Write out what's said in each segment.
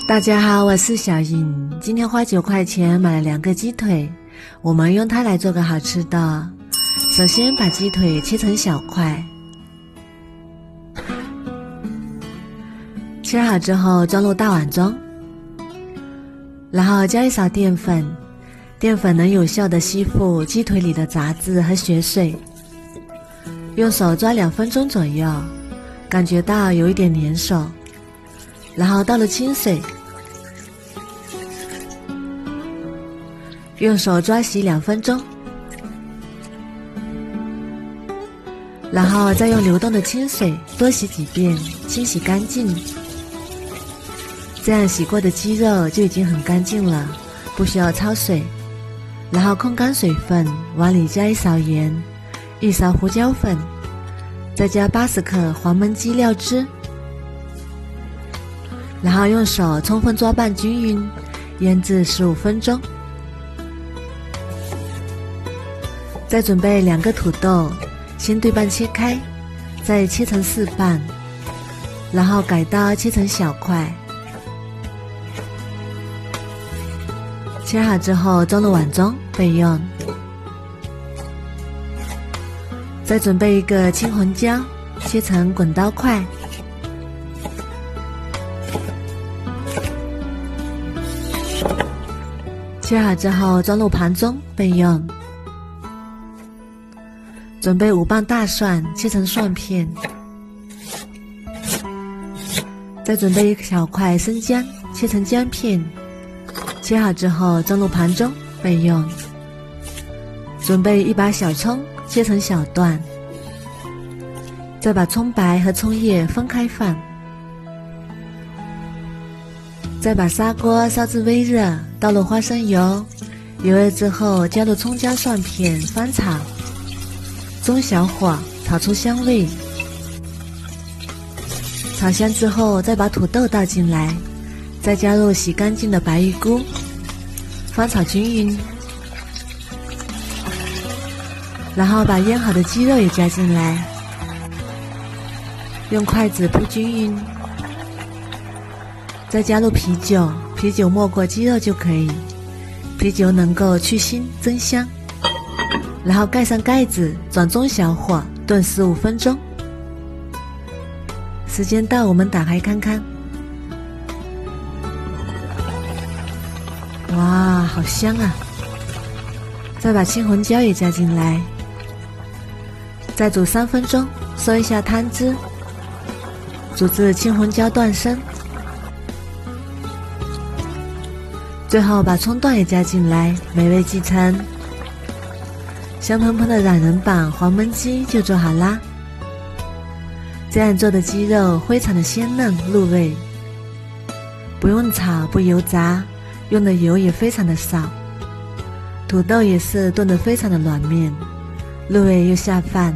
大家好，我是小颖。今天花9块钱买了2个鸡腿，我们用它来做个好吃的。首先把鸡腿切成小块，切好之后装入大碗中，然后加一勺淀粉，淀粉能有效的吸附鸡腿里的杂质和血水。用手抓2分钟左右，感觉到有一点粘手，然后倒入清水，用手抓洗2分钟，然后再用流动的清水多洗几遍，清洗干净。这样洗过的鸡肉就已经很干净了，不需要焯水。然后控干水分，碗里加1勺盐，1勺胡椒粉，再加80克黄焖鸡料汁，然后用手充分抓拌均匀，腌制15分钟。再准备2个土豆，先对半切开，再切成4瓣，然后改刀切成小块。切好之后装入碗中备用。再准备一个青红椒，切成滚刀块。切好之后装入盘中备用。准备5瓣大蒜，切成蒜片。再准备1小块生姜，切成姜片。切好之后装入盘中备用。准备1把小葱，切成小段。再把葱白和葱叶分开放。再把砂锅烧至微热，倒入花生油，油热之后加入葱姜蒜片翻炒，中小火炒出香味。炒香之后再把土豆倒进来，再加入洗干净的白玉菇，翻炒均匀。然后把腌好的鸡肉也加进来，用筷子铺均匀。再加入啤酒，啤酒没过鸡肉就可以，啤酒能够去腥增香。然后盖上盖子，转中小火炖15分钟。时间到，我们打开看看。哇，好香啊！再把青红椒也加进来，再煮3分钟，收一下汤汁，煮至青红椒断生。最后把葱段也加进来，美味继承。香喷喷的懒人版黄焖鸡就做好啦。这样做的鸡肉非常的鲜嫩入味，不用炒不油炸，用的油也非常的少。土豆也是炖得非常的软绵，入味又下饭。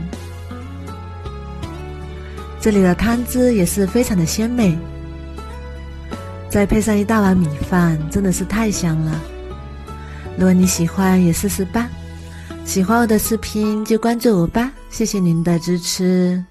这里的汤汁也是非常的鲜美，再配上1大碗米饭，真的是太香了。如果你喜欢也试试吧。喜欢我的视频就关注我吧，谢谢您的支持。